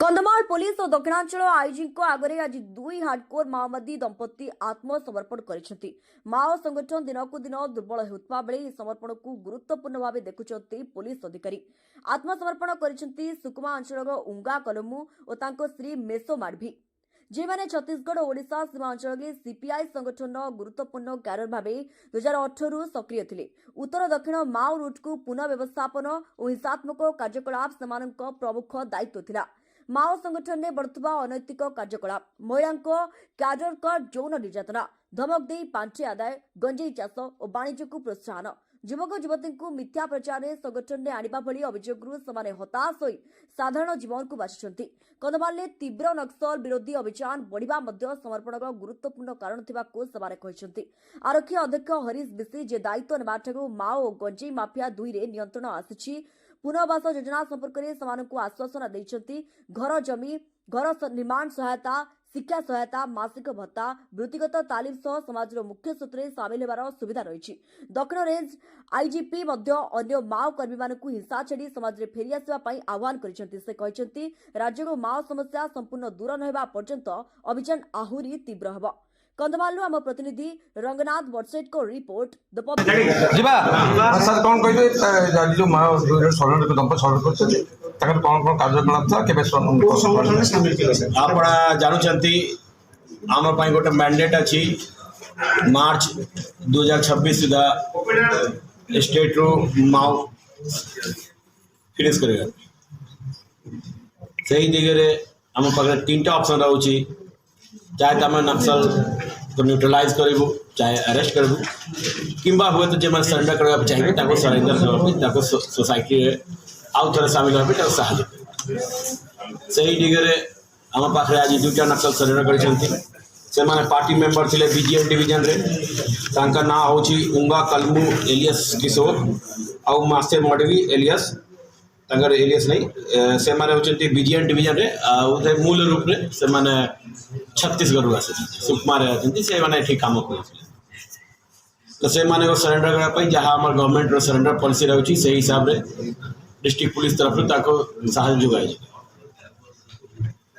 Kandhamal police और Dakshinanchal IG आगे आज दुई हार्डकोर माओवादी दंपति आत्मसमर्पण कर माओ संगठन दिनकू दिन दुर्बल होता बेले समर्पण को गुरुत्वपूर्ण भाव देखुंट पुलिस अधिकारी आत्मसमर्पण कर सुकमा अंचल उंगा कलमु और श्री मेसो माडभी जेमाने छत्तीसगढ़ और ओडिशा सीमा अंचल में सीपीआई संगठन गुरुत्वपूर्ण क्याडर भाव 2018 सक्रिय थे। उत्तर दक्षिण माओ रूट को पुनः व्यवस्थापन और हिंसात्मक कार्यकलाप सेमानक प्रमुख दायित्व थिला। माओ संगठन में बढ़ुवा अनैतिक कार्यकलाप महिला क्याडर यौन निर्यातना धमक दे पांठे आदाय गंजेई चाष और वाणिज्य को प्रोत्साहन युवक युवती को मिथ्या प्रचार में संगठन में आने भली अभियोगरू से हताश हो साधारण जीवन को बाछिंट। कंधमाल में तीव्र नक्सल विरोधी अभियान बढ़िया समर्पण गुरुत्वपूर्ण कारण कहते। आरक्षी अध्यक्ष हरीश बिसी जे दायित्व नेबाठू माओ और गंजेई माफिया दुई रे नियंत्रण आसी पुनर्वास योजना संपर्क में आश्वासन देते। घर जमी घर निर्माण सहायता शिक्षा सहायता मासिक भत्ता वृत्तिगत तालीम सह समाज मुख्य सूत्र सामिल होवार सुविधा रही। दक्षिण रेंज आईजीपी अन्य माओ कर्मी मानक हिंसा छाड़ी समाज में फेरी आसवा आह्वान करते। राज्य को माओ समस्या संपूर्ण दूर नवा पर्यंत अभियान आहरी तीव्र होगा। कंधमाल आम प्रतिनिधि रंगनाथ बटसेट को रिपोर्ट आप जानते आम गोटे मैंडेट अच्छी मार्च 2026 सुधा स्टेट रू माओ फिनिश करेगा सही दिगरे आम पाखे 3टा ऑप्शन रोचे चाहे आम नक्सल को न्यूट्रलाइज करूँ चाहे अरेस्ट करूँ किंबा हुए तो जो सरेंडर करने चाहिए सरेंडर करने सोसाइटी आउ थे सामिल होगा साहय सही दिगरे आम पाखे आज 2टा नक्सल सरेंडर कर पार्टी मेंबर थे बीजीएम डिविजन रे ना हूँ उंगा कलमु एलियस किशोर आउ मास्टर मडवी एलियस एलियस नहीं से होती बीजीएम डिविजन रे मूल रूप रे से छत्तीसगढ़ रू आस सुकमा से काम कर तो से सरेंडर करने जहाँ आम गवर्नमेंट सरेंडर पॉलिसी रही से हिसाब रे डिस्ट्रिक्ट पुलिस तरफ साहय जोगाई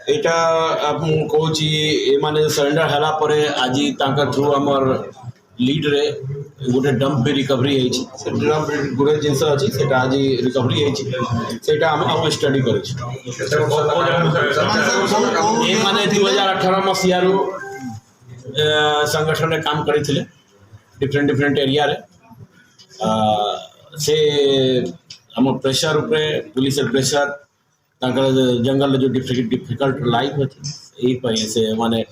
यहाँ कहूँ सरेंडर है आज थ्रू आमर लीड रे गोटे डंप भी रिकवरी गोटे जिनस अच्छी आज रिकवरी आम स्टडी कर 2018 मसीह संगठन में काम करते डिफरेंट एरिया रे से आम प्रेशर उपरे पुलिस प्रेशर जंगल जो डिफिकल्ट लाइफ अच्छी से माने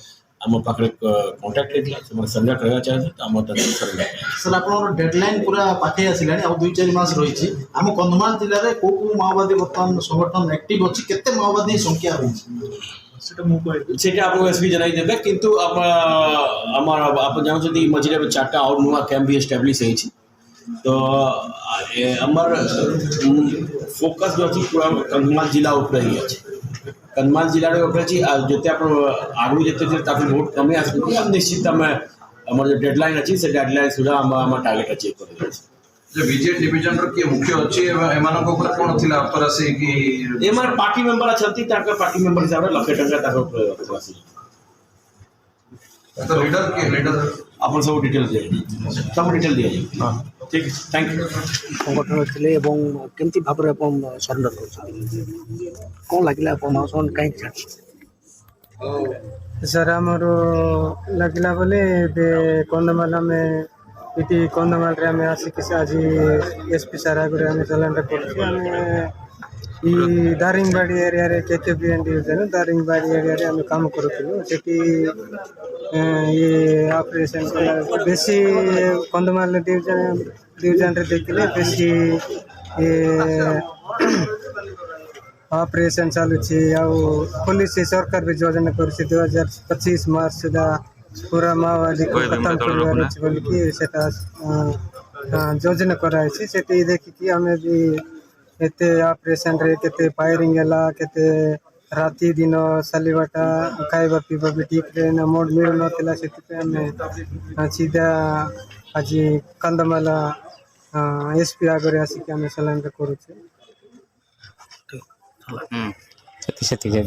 आम पाखे कांटेक्ट होता सरेंडर करवा चाहते तो आम सर आप डेडलाइन पूरा पाखे आसला 2-4 मास रही आम कंधमाल जिले में कौ माओवादी बर्तमान संगठन एक्टिव अच्छी केते माओवादी संख्या रही आपको एसपी जनई देवे किंतु आप जानते मझे 4टा और नुआ कैंप भी एस्टाब्लिश होती तो आमर फोकस जो अच्छी पूरा कंधमाल जिला उपरे ही अच्छे कंधमाल जिले अच्छी जिते आगू जिते बहुत कमी आस निश्चित आम जो डेडलाइन अच्छी से डेडलाइन सुधा आम टार्गेट अचीव कर बीजेपी डिविजन के मुख्य अच्छी कौन थी अतरासी कि पार्टी मेंबर अच्छा पार्टी मेंबर हिसाब से लक्षे टंका तो लीडर के लीडर आप सब डिटेल दिया हाँ ठीक है थैंक यू संगठन थे केमती भाव में सरेंडर कर कौन लगे कहीं सर आमर लगला बोले कंधमाल में ये कंधमाल आम आसिक आज एसपी सार आगे सरेंडर कर दारिंगबाड़ी एरिया रे केकेबीएन डिविजन दारिंगबाड़ी एरिया रे काम करूँ ये ऑपरेशन बेसी कंधमाल डिविजन रे देखिले बेसी ये ऑपरेशन चलुची पुलिस सरकार भी योजना कर 2025 मार्च सुधा पूरा माओवादी को खत्म कर योजना कराई देखिकी आम भी एते ऑपरेशन रे केते फायरिंग है केते राति दिन सालिबाटा खाइबा पीबा भी ठीक रे ना मोड मिल नथिला से सीधा आज कंधमाल एसपी आगे आसिक आम सरेंडर करूँ। ସେତିକି